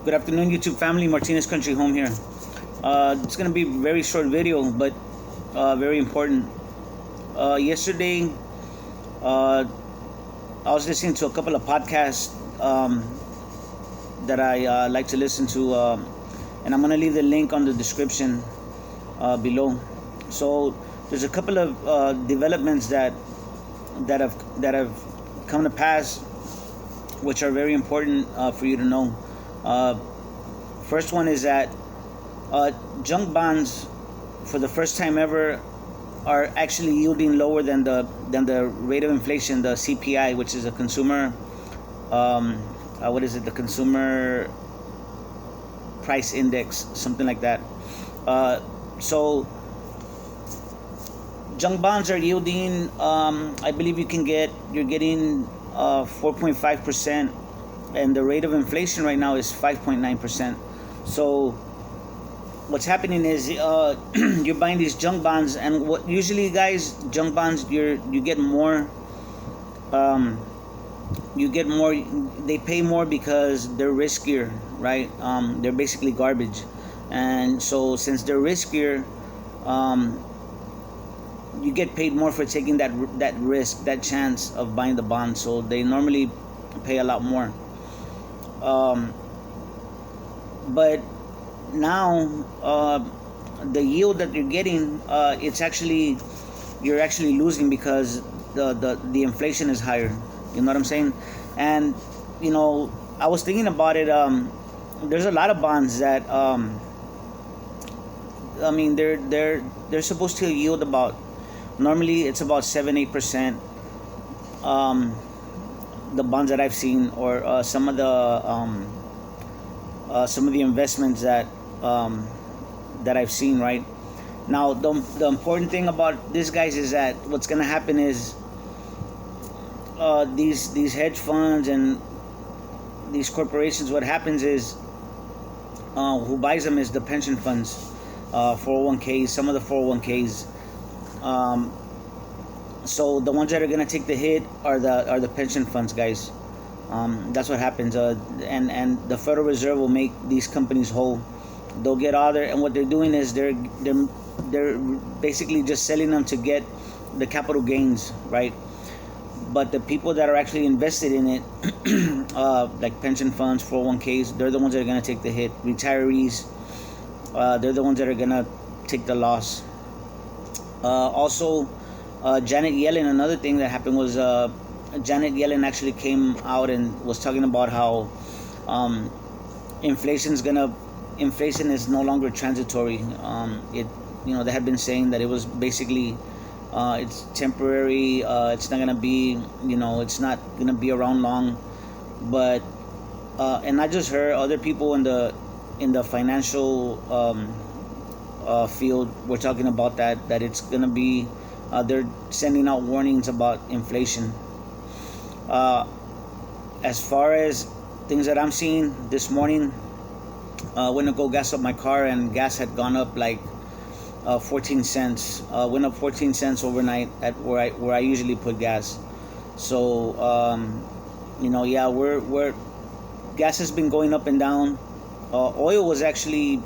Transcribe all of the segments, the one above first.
Good afternoon, YouTube family. Martinez Country Home here. It's gonna be a very short video, but very important. Yesterday, I was listening to a couple of podcasts that I like to listen to, and I'm gonna leave the link on the description below. So there's a couple of developments that have come to pass, which are very important for you to know. First one is that junk bonds, for the first time ever, are actually yielding lower than the rate of inflation, the CPI, which is a consumer, the consumer price index, something like that. So junk bonds are yielding. I believe you're getting 4.5%. And the rate of inflation right now is 5.9%. So what's happening is you're buying these junk bonds, and what usually, guys, junk bonds, you get more. They pay more because they're riskier, right? They're basically garbage, and so since they're riskier, you get paid more for taking that risk, that chance of buying the bond. So they normally pay a lot more. But now the yield that you're getting, you're actually losing because the inflation is higher. You know what I'm saying? And I was thinking about it. There's a lot of bonds that they're supposed to yield about. Normally it's about 7-8%. The bonds that I've seen, or some of the investments that I've seen. Right now, the important thing about this, guys, is that what's gonna happen is these hedge funds and these corporations. What happens is who buys them is the pension funds, 401ks, some of the 401ks. So the ones that are gonna take the hit are the pension funds, guys. That's what happens. And the Federal Reserve will make these companies whole. They'll get all their, and what they're doing is they're basically just selling them to get the capital gains, right? But the people that are actually invested in it, like pension funds, 401ks, they're the ones that are gonna take the hit. Retirees, they're the ones that are gonna take the loss. Also, Janet Yellen, another thing that happened was Janet Yellen actually came out and was talking about how inflation is no longer transitory. They had been saying that it was basically it's temporary. It's not gonna be it's not gonna be around long. But and not just her, other people in the financial field were talking about that it's gonna be. They're sending out warnings about inflation. As far as things that I'm seeing this morning, I went to go gas up my car, and gas had gone up like 14 cents. Went up 14 cents overnight at where I usually put gas. So we're gas has been going up and down. Oil was actually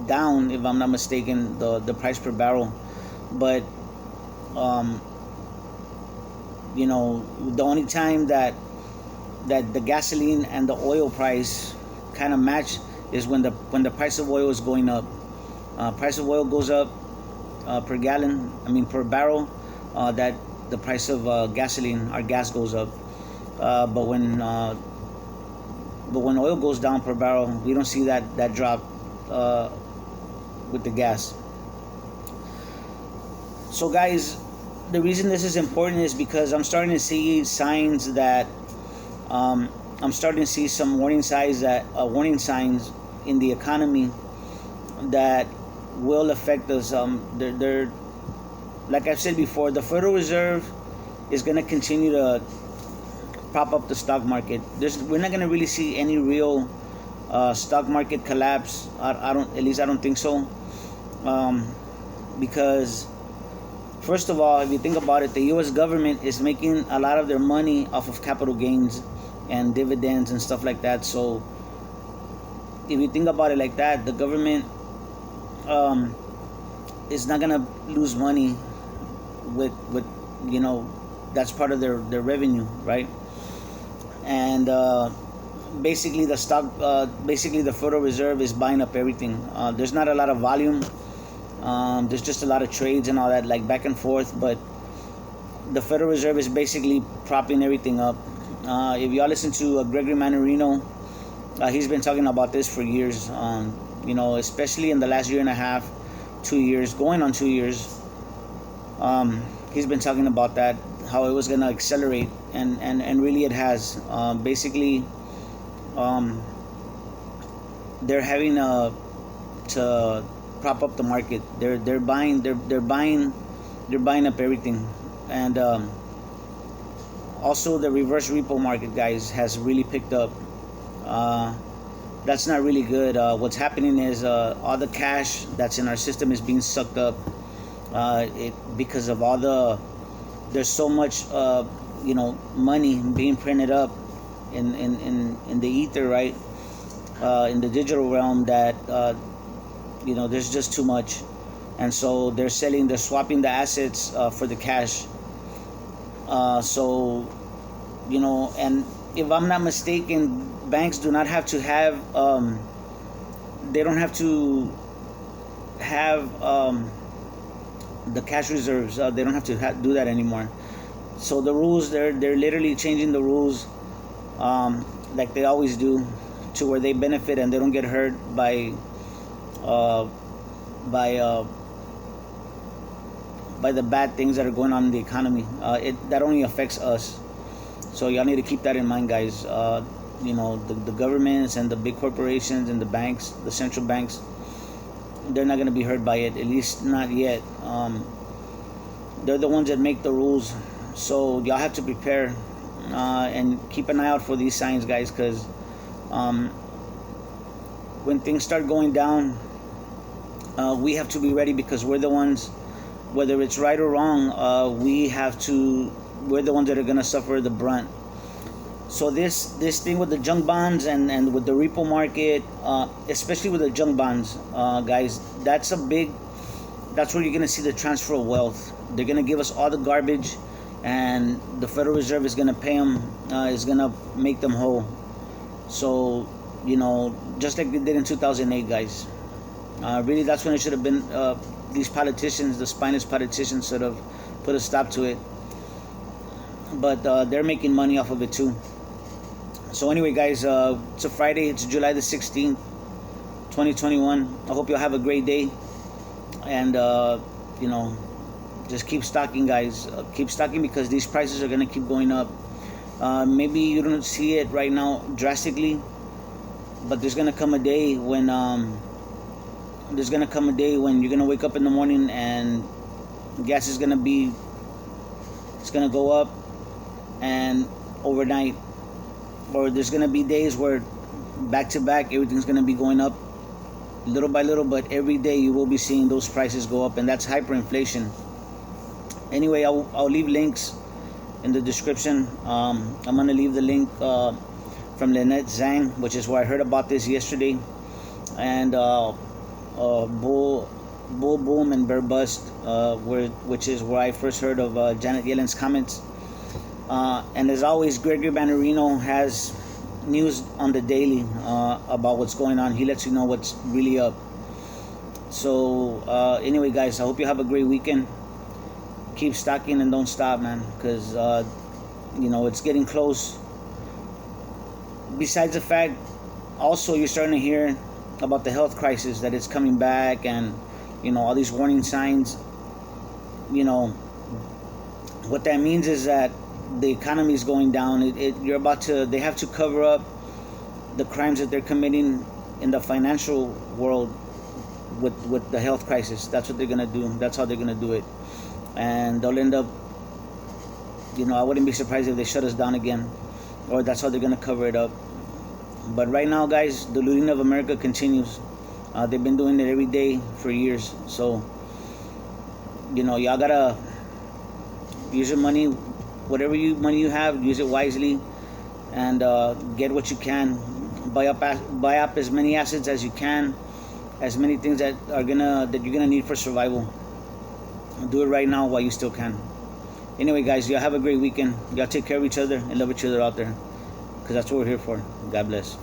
down, if I'm not mistaken, the price per barrel. But the only time that the gasoline and the oil price kind of match is when the price of oil is going up. Price of oil goes up per barrel. That the price of gasoline, our gas, goes up. But when oil goes down per barrel, we don't see that drop with the gas. So, guys, the reason this is important is because I'm starting to see signs that I'm starting to see some warning signs in the economy that will affect us. They're like I've said before, the Federal Reserve is going to continue to prop up the stock market. We're not going to really see any real stock market collapse. I don't think so, because first of all, if you think about it, the U.S. government is making a lot of their money off of capital gains and dividends and stuff like that. So if you think about it like that, the government um, is not gonna lose money with you know, that's part of their revenue, right? And basically basically the Federal Reserve is buying up everything. There's not a lot of volume. There's just a lot of trades and all that, like back and forth, but the Federal Reserve is basically propping everything up. If y'all listen to Gregory Mannarino, he's been talking about this for years. You know, especially in the last year and a half, 2 years, going on 2 years. He's been talking about that, how it was going to accelerate, and really it has. Basically, they're having to prop up the market. They're buying up everything, and also the reverse repo market, guys, has really picked up. That's not really good. What's happening is all the cash that's in our system is being sucked up. Because of there's so much money being printed up in the ether, right? In the digital realm, that there's just too much, and so they're swapping the assets for the cash. So and if I'm not mistaken, banks do not have to have they don't have to have the cash reserves. They don't have to do that anymore. So the rules, they're literally changing the rules, like they always do, to where they benefit and they don't get hurt by the bad things that are going on in the economy. That only affects us. So y'all need to keep that in mind, guys. The governments and the big corporations and the banks, the central banks, they're not going to be hurt by it, at least not yet. They're the ones that make the rules, so y'all have to prepare and keep an eye out for these signs, guys, because when things start going down, we have to be ready, because we're the ones, whether it's right or wrong, we're the ones that are going to suffer the brunt. So this thing with the junk bonds and with the repo market, especially with the junk bonds, guys, that's where you're going to see the transfer of wealth. They're going to give us all the garbage, and the Federal Reserve is going to pay them, is going to make them whole. So, just like they did in 2008, guys. Really, that's when it should have been. These politicians, the spineless politicians, should have put a stop to it. But they're making money off of it too. So anyway, guys, it's a Friday. It's July the 16th, 2021. I hope you'll have a great day. And, just keep stocking, guys. Keep stocking, because these prices are going to keep going up. Maybe you don't see it right now drastically, but there's going to come a day when you're going to wake up in the morning and gas is going to go up, and overnight, or there's going to be days where back to back everything's going to be going up little by little, but every day you will be seeing those prices go up, and that's hyperinflation. Anyway, I'll leave links in the description. I'm going to leave the link from Lynette Zhang, which is where I heard about this yesterday, and Bull Boom and Bear Bust, which is where I first heard of Janet Yellen's comments. And as always, Gregory Mannarino has news on the daily about what's going on. He lets you know what's really up. So anyway, guys, I hope you have a great weekend. Keep stocking and don't stop, man, because it's getting close. Besides the fact, also, you're starting to hear about the health crisis, that it's coming back, and all these warning signs. What that means is that the economy is going down. They have to cover up the crimes that they're committing in the financial world with the health crisis. That's what they're gonna do. That's how they're gonna do it, and they'll end up. I wouldn't be surprised if they shut us down again, or that's how they're gonna cover it up. But right now, guys, the looting of America continues. They've been doing it every day for years. So, y'all gotta use your money, whatever money you have, use it wisely, and get what you can. buy up as many assets as you can, as many things that you're gonna need for survival. Do it right now while you still can. Anyway, guys, y'all have a great weekend. Y'all take care of each other and love each other out there, because that's what we're here for. God bless.